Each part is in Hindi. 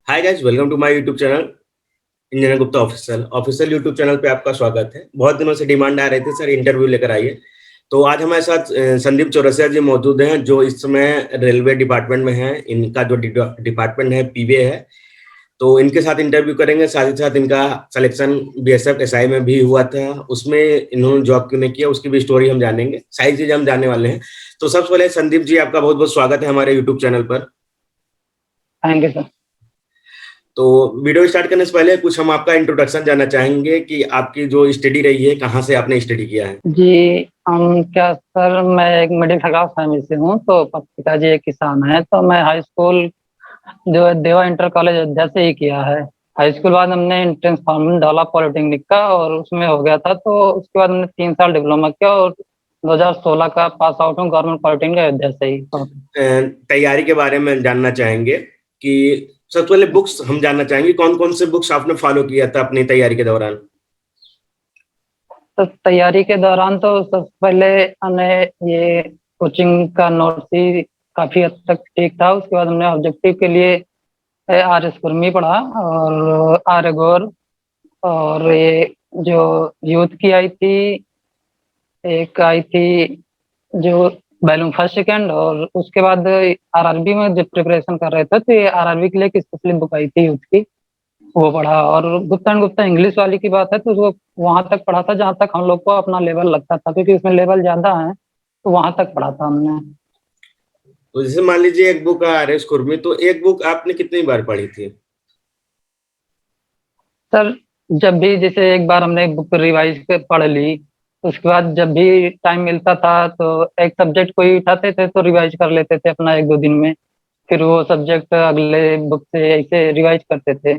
Hi guys, welcome to my YouTube channel engineer Gupta official official YouTube channel पे आपका स्वागत है। बहुत दिनों से डिमांड आ रही थी सर इंटरव्यू लेकर आइए। तो आज हमारे साथ संदीप चौरसिया जी मौजूद हैं जो इस समय रेलवे डिपार्टमेंट में हैं। इनका जो डिपार्टमेंट है पीवे है। तो इनके साथ इंटरव्यू करेंगे। साथ ही साथ इनका सिलेक्शन बीएसएफ एसआई में भी हुआ था, उसमें इन्होंने जॉब क्यों नहीं किया उसकी भी स्टोरी हम जानेंगे। सारी चीजें हम जानने वाले हैं। तो सबसे पहले संदीप जी, आपका बहुत बहुत स्वागत है हमारे यूट्यूब चैनल पर। Thank you sir. तो वीडियो स्टार्ट करने से पहले कुछ हम आपका इंट्रोडक्शन जानना चाहेंगे कि आपकी जो स्टडी रही है, कहाँ से आपने स्टडी किया है। जी, हम क्या सर, मैं एक मिडिल क्लास फैमिली से हूँ। तो पिताजी एक किसान है, तो मैं हाई स्कूल जो है देवा इंटर कॉलेज अयोध्या से ही किया है। हाई स्कूल बाद हमने एंट्रेंस फॉर्म डाला पॉलिटेक्निक का और उसमें हो गया था। तो उसके बाद हमने 3 साल डिप्लोमा किया और 2016 का पास आउट हूँ गवर्नमेंट पॉलिटेक्निक अयोध्या से ही। तैयारी के बारे में जानना चाहेंगे कि सबसे पहले बुक्स हम जानना चाहेंगे, कौन कौन से बुक्स आपने फॉलो किया था अपनी तैयारी के दौरान। तो तैयारी के दौरान तो सबसे पहले हमने ये कोचिंग का नोट्स ही काफी हद तक ठीक था। उसके बाद हमने ऑब्जेक्टिव के लिए आर एस कुर्मी पढ़ा और आर गौर, और ये जो यूथ की आई थी, एक आई थी जो बैलूम फर्स्ट सेकंड। और उसके बाद आरआरबी में जब प्रिपरेशन कर रहे थे तो ये आरआरबी के लिए एक स्पेशली बुक आई थी यूथ की, वो पढ़ा। और गुप्ता एंड गुप्ता इंग्लिश वाली की बात है तो वो वहां तक पढ़ा था जहां तक हम लोग को अपना लेवल लगता था, क्योंकि उसमें लेवल ज्यादा है तो वहां तक पढ़ा था हमने। तो जैसे मान लीजिए एक बुक आर एस खुरमी, तो एक बुक आपने कितनी बार पढ़ी थी। सर, जब भी जैसे एक बार हमने बुक रिवाइज कर पढ़ ली, उसके बाद जब भी टाइम मिलता था तो एक सब्जेक्ट कोई उठाते थे तो रिवाइज कर लेते थे अपना 1-2 दिन में। फिर वो सब्जेक्ट अगले बुक से ऐसे रिवाइज करते थे।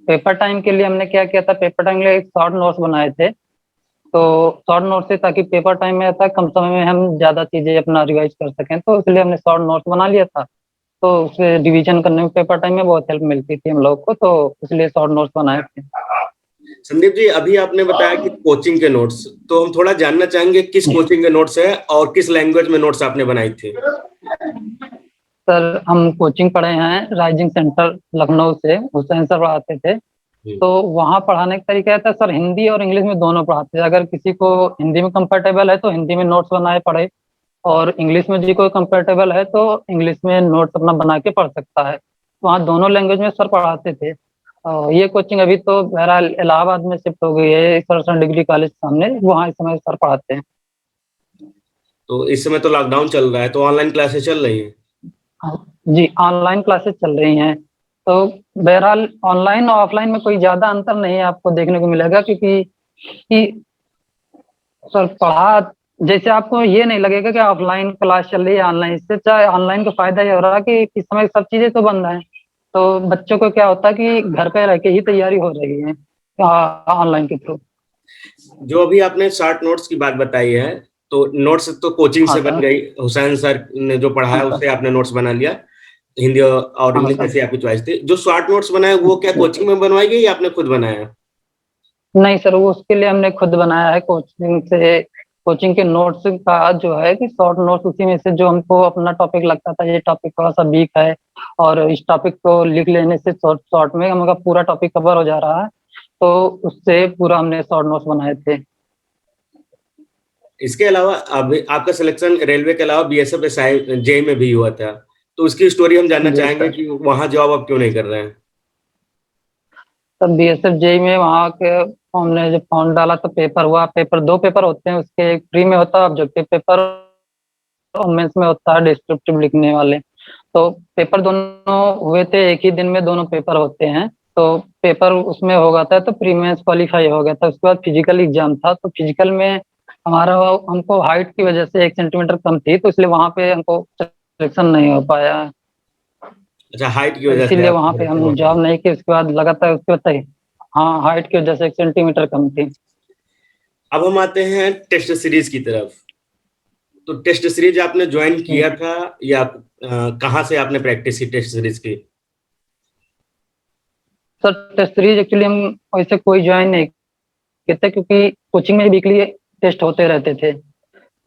पेपर टाइम के लिए हमने क्या किया था, पेपर टाइम के लिए एक शॉर्ट नोट्स बनाए थे। तो शॉर्ट नोट से ताकि पेपर टाइम में था कम समय में हम ज्यादा चीजें अपना रिवाइज कर सकें, तो इसलिए हमने शॉर्ट नोट्स बना लिया था। तो उसे रिवीजन करने में पेपर टाइम में बहुत हेल्प मिलती थी हम लोग को, तो इसलिए शॉर्ट नोट्स बनाए थे। संदीप जी, अभी आपने बताया कि कोचिंग के नोट्स, तो हम थोड़ा जानना चाहेंगे किस कोचिंग के नोट्स है और किस लैंग्वेज में नोट्स आपने बनाई थी। सर, हम कोचिंग पढ़े हैं राइजिंग सेंटर लखनऊ से, हुसैन सर पढ़ाते थे। तो वहाँ पढ़ाने का तरीका था सर, हिंदी और इंग्लिश में दोनों पढ़ाते थे। अगर किसी को हिंदी में कंफर्टेबल है तो हिंदी में नोट्स बनाए पढ़े, और इंग्लिश में जी कोई कंफर्टेबल है तो इंग्लिश में नोट्स अपना बना के पढ़ सकता है। वहाँ दोनों लैंग्वेज में सर पढ़ाते थे। और ये कोचिंग अभी तो बहरहाल इलाहाबाद में शिफ्ट हो गई है, सरसन डिग्री कॉलेज सामने, वहाँ इस समय सर पढ़ाते हैं। तो इस समय तो लॉकडाउन चल रहा है, तो ऑनलाइन क्लासेस चल रही है। हाँ, जी ऑनलाइन क्लासेस चल रही हैं। तो बहरहाल ऑनलाइन और ऑफलाइन में कोई ज्यादा अंतर नहीं आपको देखने को मिलेगा, क्योंकि सर पढ़ा जैसे आपको ये नहीं लगेगा कि ऑफलाइन क्लास चल रही है ऑनलाइन। इससे चाहे ऑनलाइन का फायदा ये हो रहा है कि इस समय सब चीजें तो बंद है, तो बच्चों को क्या होता है कि घर पे रह के ही तैयारी हो रही है ऑनलाइन के थ्रू। जो अभी आपने शॉर्ट नोट्स की बात बताई है, तो नोट्स तो कोचिंग हाँ से बन सर। गई, हुसैन सर ने जो हाँ पढ़ाया सर। उससे आपने नोट्स बना लिया। हिंदी और हाँ इंग्लिश सर। जैसी आपकी चॉइस थी। जो शॉर्ट नोट्स बनाए वो क्या कोचिंग में बनवाई गई या आपने खुद बनाया। नहीं सर, वो उसके लिए हमने खुद बनाया है कोचिंग से। कोचिंग के नोट्स का जो है कि शॉर्ट नोट्स, उसी में से जो हमको अपना टॉपिक लगता था ये टॉपिक थोड़ा सा वीक है और इस टॉपिक को लिख लेने से शॉर्ट शॉर्ट में हमारा पूरा टॉपिक कवर हो जा रहा है, तो उससे पूरा हमने शॉर्ट नोट्स बनाए थे। इसके अलावा अभी आपका सिलेक्शन रेलवे के अलावा बीएसएफ एसआई जेई में भी हुआ था, तो उसकी स्टोरी हम जानना जी चाहेंगे सर। कि वहां जॉब आप क्यों नहीं कर रहे हैं। सर, बीएसएफ जेई में वहाँ के हमने जब फॉर्म डाला तो पेपर हुआ। पेपर 2 पेपर होते हैं उसके, एक प्री में होता है ऑब्जेक्टिव पेपर और मेंस में होता है डिस्क्रिप्टिव लिखने वाले। तो पेपर दोनों हुए थे, एक ही दिन में दोनों पेपर होते हैं। तो पेपर उसमें हो गया था तो प्री मेंस क्वालिफाई हो गया था। उसके बाद फिजिकल एग्जाम था, तो फिजिकल में हमारा हमको हाइट की वजह से 1 सेंटीमीटर कम थी, तो इसलिए वहाँ पे हमको सिलेक्शन नहीं हो पाया। अच्छा, हाइट की तो वजह से इसीलिए आप वहाँ पे हम जॉब नहीं की। उसके बाद लगातार उसके बाद हाँ, हाइट की वजह से 1 सेंटीमीटर कम थी। अब हम आते हैं टेस्ट सीरीज की तरफ। तो टेस्ट सीरीज आपने ज्वाइन जी किया था या कहाँ से आपने प्रैक्टिस की टेस्ट सीरीज की। सर, टेस्ट सीरीज एक्चुअली हम वैसे कोई ज्वाइन नहीं किए थे, क्योंकि कोचिंग में वीकली टेस्ट होते रहते थे।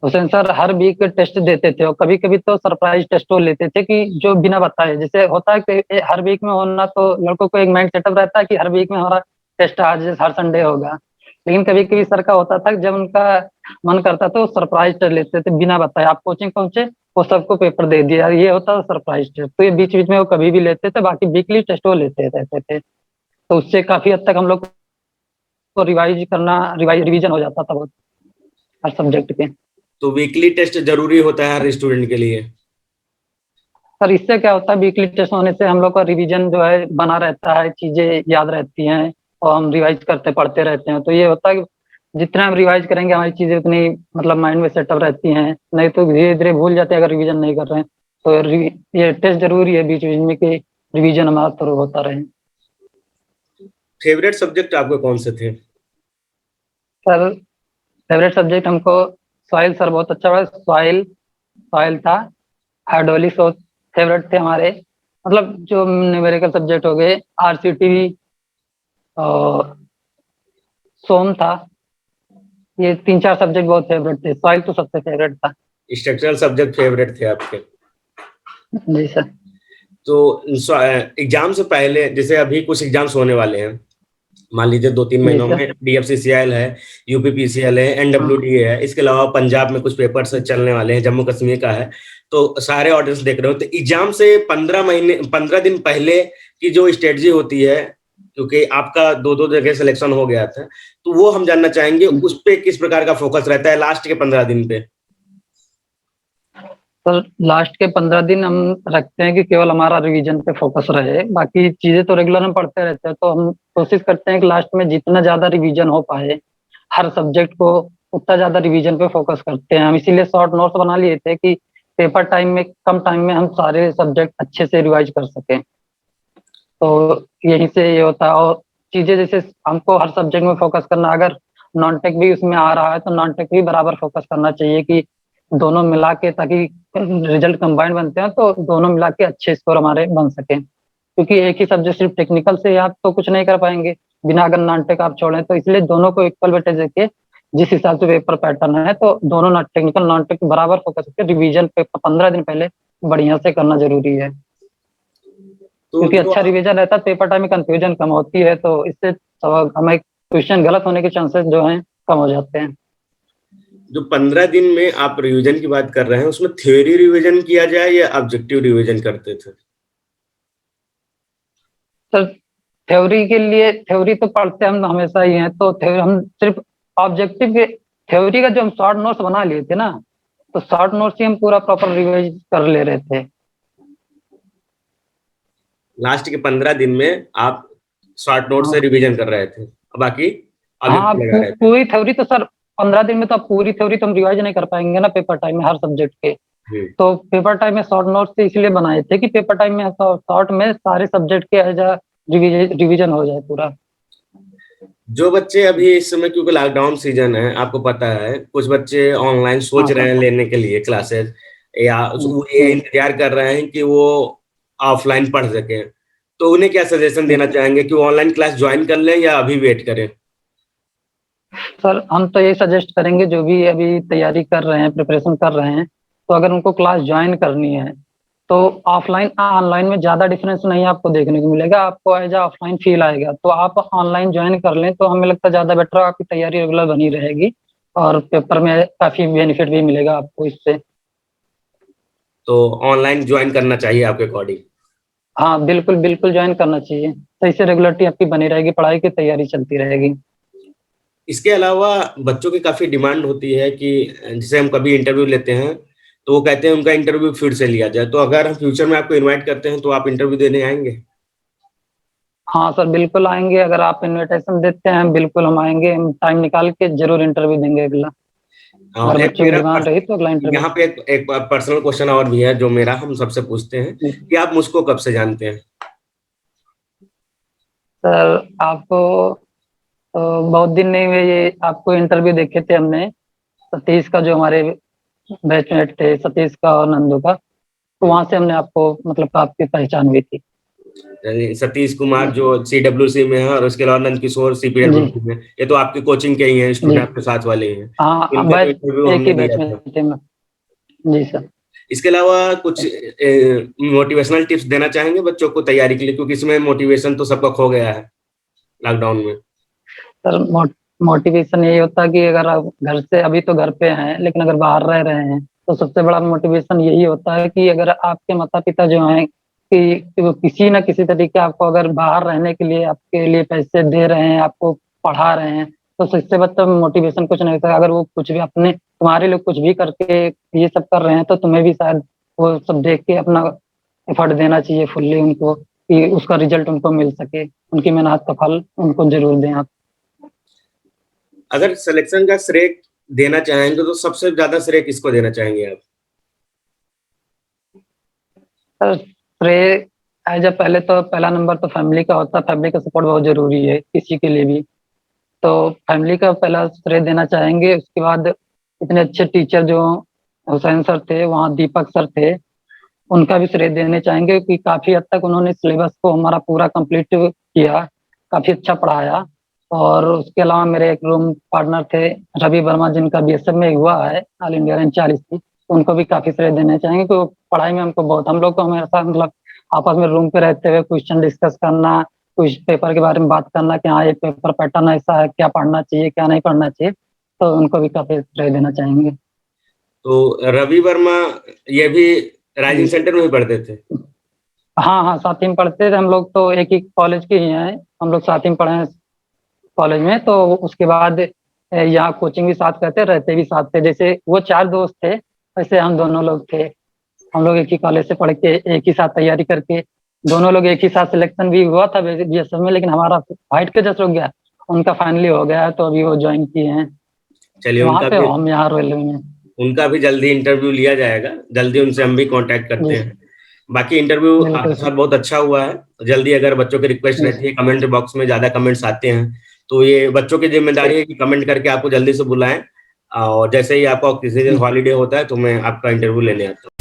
हुसैन सर हर वीक टेस्ट देते थे और कभी कभी तो सरप्राइज टेस्ट वो लेते थे कि जो बिना बताए, जैसे होता है कि हर वीक में होना, तो लड़कों को एक माइंड सेटअप रहता है कि हर वीक में हमारा टेस्ट आज हर संडे होगा। लेकिन कभी कभी सर का होता था कि जब उनका मन करता था वो सरप्राइज टेस्ट लेते थे बिना बताए। आप कोचिंग पहुंचे, वो सबको पेपर दे दिया, ये होता था सरप्राइज टेस्ट। तो ये बीच बीच में वो कभी भी लेते थे, बाकी वीकली टेस्ट वो लेते रहते थे। तो उससे काफी हद तक हम लोग को रिवीजन हो जाता था बहुत, हर सब्जेक्ट के। तो वीकली टेस्ट जरूरी होता है हर स्टूडेंट के लिए? सर इससे क्या होता है, वीकली टेस्ट होने से हम लोग का रिवीजन जो है बना रहता है, चीजें याद रहती हैं और हम रिवाइज करते पढ़ते रहते हैं। तो ये होता है कि जितना हम रिवाइज करेंगे हमारी चीजें उतनी मतलब माइंड में सेटअप रहती हैं, नहीं तो धीरे धीरे भूल जाते हैं अगर रिवीजन नहीं कर रहे हैं। तो ये टेस्ट जरूरी है बीच बीच में कि रिवीजन हमारा थ्रू होता रहे। फेवरेट सब्जेक्ट आपके कौन से थे? सर फेवरेट सब्जेक्ट हमको सॉइल सर बहुत अच्छा लगा। सॉइल सॉइल था। हाइड्रोलिक सो फेवरेट थे हमारे। मतलब जो न्यूमेरिकल सब्जेक्ट हो गए, आरसीटी और सोम था, ये 3-4 सब्जेक्ट बहुत फेवरेट थे। सॉइल तो सबसे फेवरेट था। स्ट्रक्चरल सब्जेक्ट फेवरेट थे आपके? जी सर। तो एग्जाम से पहले, जैसे अभी कुछ एग्जाम्स होने वाले हैं, मान लीजिए 2-3 जी महीनों सर। में डीएफसीसीआईएल है, यूपीपीसीएल है, हाँ। एनडब्ल्यूडीए है, इसके अलावा पंजाब में कुछ पेपर्स चलने वाले हैं, जम्मू कश्मीर का है। तो सारे ऑडियंस देख रहे हो, तो एग्जाम से 15 दिन पहले की जो स्ट्रेटजी होती है, क्योंकि आपका 2-2 जगह सिलेक्शन हो गया था, तो वो हम जानना चाहेंगे उस पे किस प्रकार का फोकस रहता है लास्ट के 15 दिन पे? सर लास्ट के 15 दिन हम रखते हैं कि केवल हमारा रिवीजन पे फोकस रहे, बाकी चीजें तो रेगुलर हम पढ़ते रहते हैं। तो हम कोशिश करते हैं कि लास्ट में जितना ज्यादा रिवीजन हो पाए हर सब्जेक्ट को, उतना ज्यादा रिवीजन पे फोकस करते हैं हम। इसीलिए शॉर्ट नोट्स बना लिए थे कि पेपर टाइम में, कम टाइम में हम सारे सब्जेक्ट अच्छे से रिवाइज कर सकें। तो यहीं से ये होता है। और चीजें जैसे हमको हर सब्जेक्ट में फोकस करना, अगर नॉन टेक भी उसमें आ रहा है तो नॉन टेक भी बराबर फोकस करना चाहिए कि दोनों मिला के, ताकि रिजल्ट कंबाइंड बनते हैं तो दोनों मिला के अच्छे स्कोर हमारे बन सके। क्योंकि एक ही सब्जेक्ट सिर्फ टेक्निकल से आप तो कुछ नहीं कर पाएंगे बिना अगर नॉन टेक आप छोड़ें। तो इसलिए दोनों को इक्वल वेटेज देके, जिस हिसाब से पेपर पैटर्न है, तो दोनों नॉन टेक्निकल नॉन टेक बराबर फोकस करके रिवीजन पे 15 दिन पहले बढ़िया से करना जरूरी है। तो क्योंकि जो अच्छा रिवीजन रहता है, पेपर टाइम में कंफ्यूजन कम होती है, तो इससे हमें क्वेश्चन गलत होने के चांसेस जो हैं कम हो जाते हैं। जो 15 दिन में आप रिवीजन की बात कर रहे हैं, उसमें थ्योरी रिवीजन किया जाए या ऑब्जेक्टिव रिवीजन करते थे? सर थ्योरी के लिए, थ्योरी तो पढ़ते हम हमेशा ही हैं, तो थ्योरी हम सिर्फ ऑब्जेक्टिव के, थ्योरी का जो हम शॉर्ट नोट्स बना लिए थे ना, तो शॉर्ट नोट्स ही हम पूरा प्रॉपर रिवाइज कर ले रहे थे। लास्ट के 15 दिन में आप शॉर्ट नोट से हाँ। रिवीजन कर रहे थे, बाकी हाँ ऑब्जेक्टिव लगा रहे थे? पूरी थ्योरी तो सर 15 दिन में तो आप पूरी थ्योरी तो हम रिवाइज नहीं कर पाएंगे ना पेपर टाइम में हर सब्जेक्ट के। हम्म। तो पेपर टाइम में शॉर्ट नोट्स से इसलिए बनाए थे कि पेपर टाइम में शॉर्ट में सारे सब्जेक्ट के एज रिवीजन हो जाए पूरा। जो बच्चे अभी इस समय, क्योंकि लॉकडाउन सीजन है, आपको पता है, कुछ बच्चे ऑनलाइन सोच हाँ रहे सर। हैं लेने के लिए क्लासेस, या वो ये जी। इंतजार कर रहे हैं कि वो ऑफलाइन पढ़ सके, तो उन्हें क्या सजेशन देना चाहेंगे कि वो ऑनलाइन क्लास ज्वाइन कर लें या अभी वेट करें? सर हम तो ये सजेस्ट करेंगे, जो भी अभी तैयारी कर रहे हैं, प्रिपरेशन कर रहे हैं, तो अगर उनको क्लास ज्वाइन करनी है तो ऑफलाइन ऑनलाइन में ज़्यादा डिफरेंस नहीं आपको देखने को मिलेगा, आपको एज ऑफलाइन फील आएगा। तो आप ऑनलाइन ज्वाइन कर लें तो हमें लगता है ज़्यादा बेटर, आपकी तैयारी रेगुलर बनी रहेगी और पेपर में काफ़ी बेनिफिट भी मिलेगा आपको इससे। तो ऑनलाइन ज्वाइन करना चाहिए आपके अकॉर्डिंग? हाँ बिल्कुल बिल्कुल ज्वाइन करना चाहिए, तो इससे रेगुलरिटी आपकी बनी रहेगी, पढ़ाई की तैयारी चलती रहेगी। इसके अलावा बच्चों की काफी डिमांड होती है कि जैसे हम कभी इंटरव्यू लेते हैं, तो वो कहते हैं उनका इंटरव्यू फिर से लिया जाए। तो अगर हम फ्यूचर में आपको इनवाइट करते हैं तो आप इंटरव्यू देने आएंगे? हाँ सर बिल्कुल आएंगे, अगर आप इनविटेशन देते हैं बिल्कुल हम आएंगे, हम टाइम निकाल के जरूर इंटरव्यू देंगे अगला। हाँ, अगर एक बच्चों की मेरा डिमांड रही तो अगला इंटरव्यू। यहाँ पे एक पर्सनल क्वेश्चन और भी है जो मेरा हम सबसे पूछते हैं कि आप मुझको कब से जानते हैं? सर आपको बहुत दिन नहीं हुए, ये आपको इंटरव्यू देखे थे हमने, सतीश का, जो हमारे बैचमेट थे, सतीश का और नंदू का। तो वहां से हमने आपको मतलब आपकी पहचान हुई थी। यानी सतीश कुमार जो CWC में है और उसके अलावा नंद किशोर जी CPWC में, ये तो आपकी कोचिंग के ही हैं, जी स्टूडेंट आपके साथ वाले ही हैं। हाँ, इनका तो बैच इंटरव्यू एक ही हमने बैच लिया में था। थे मैं। जी सर। इसके अलावा कुछ मोटिवेशनल टिप्स देना चाहेंगे बच्चों को तैयारी के लिए, क्योंकि इसमें मोटिवेशन तो सबका खो गया है लॉकडाउन में। सर मोटिवेशन यही होता है कि अगर आप घर से, अभी तो घर पे हैं, लेकिन अगर बाहर रह रहे हैं तो सबसे बड़ा मोटिवेशन यही होता है कि अगर आपके माता पिता जो हैं कि वो किसी न किसी तरीके आपको अगर बाहर रहने के लिए आपके लिए पैसे दे रहे हैं, आपको पढ़ा रहे हैं, तो इससे बच्चा मोटिवेशन कुछ नहीं होता। अगर वो कुछ भी अपने तुम्हारे लिए कुछ भी करके ये सब कर रहे हैं, तो तुम्हें भी शायद वो सब देख के अपना एफर्ट देना चाहिए फुल्ली उनको, कि उसका रिजल्ट उनको मिल सके, उनकी मेहनत का फल उनको जरूर दें आप। अगर सिलेक्शन का श्रेय देना चाहेंगे तो सबसे ज्यादा श्रेय किसको देना चाहेंगे आप? सर श्रेय एज पहले तो पहला नंबर तो फैमिली का होता है। फैमिली का सपोर्ट बहुत जरूरी है किसी के लिए भी, तो फैमिली का पहला श्रेय देना चाहेंगे। उसके बाद इतने अच्छे टीचर जो हुसैन सर थे, वहाँ दीपक सर थे, उनका भी श्रेय देने चाहेंगे कि काफी हद तक उन्होंने सिलेबस को हमारा पूरा कंप्लीट किया, काफी अच्छा पढ़ाया। और उसके अलावा मेरे एक रूम पार्टनर थे रवि वर्मा, जिनका BSF में हुआ है ऑल इंडिया रैंक 40 की, तो उनको भी काफी श्रेय देने चाहेंगे। कि वो पढ़ाई में हमको बहुत, हम लोग को हमेशा मतलब आपस में रूम पे रहते हुए क्वेश्चन डिस्कस करना, कुछ पेपर के बारे में बात करना कि हाँ ये पेपर पैटर्न ऐसा है, क्या पढ़ना चाहिए क्या नहीं पढ़ना चाहिए, तो उनको भी काफी श्रेय देना चाहेंगे। तो रवि वर्मा ये भी राइजिंग जी सेंटर में ही पढ़ते थे? हाँ हाँ, साथ ही में पढ़ते थे हम लोग, तो एक ही कॉलेज के ही हैं हम लोग, साथ ही में पढ़े हैं कॉलेज में। तो उसके बाद यहाँ कोचिंग भी साथ करते, रहते भी साथ थे। जैसे वो 4 दोस्त थे, वैसे हम दोनों लोग थे। हम लोग एक ही कॉलेज से पढ़ के एक ही साथ तैयारी करके दोनों लोग एक ही साथ, सिलेक्शन भी हुआ था BSF में, लेकिन हमारा हाइट के जस्ट रुक गया, उनका फाइनली हो गया, तो अभी वो ज्वाइन किए हैं चलिए वहाँ पे, हम यहाँ रेलवे में। उनका भी जल्दी इंटरव्यू लिया जाएगा, जल्दी उनसे हम भी कांटेक्ट करते जी हैं। बाकी इंटरव्यू बिल्कुल आपके सर। साथ बहुत अच्छा हुआ है। जल्दी अगर बच्चों की रिक्वेस्ट जी रहती है, कमेंट बॉक्स में ज्यादा कमेंट्स आते हैं, तो ये बच्चों की जिम्मेदारी है कि कमेंट करके आपको जल्दी से बुलाएं, और जैसे ही आपका किसी दिन जी। हॉलीडे होता है तो मैं आपका इंटरव्यू लेने आता हूँ।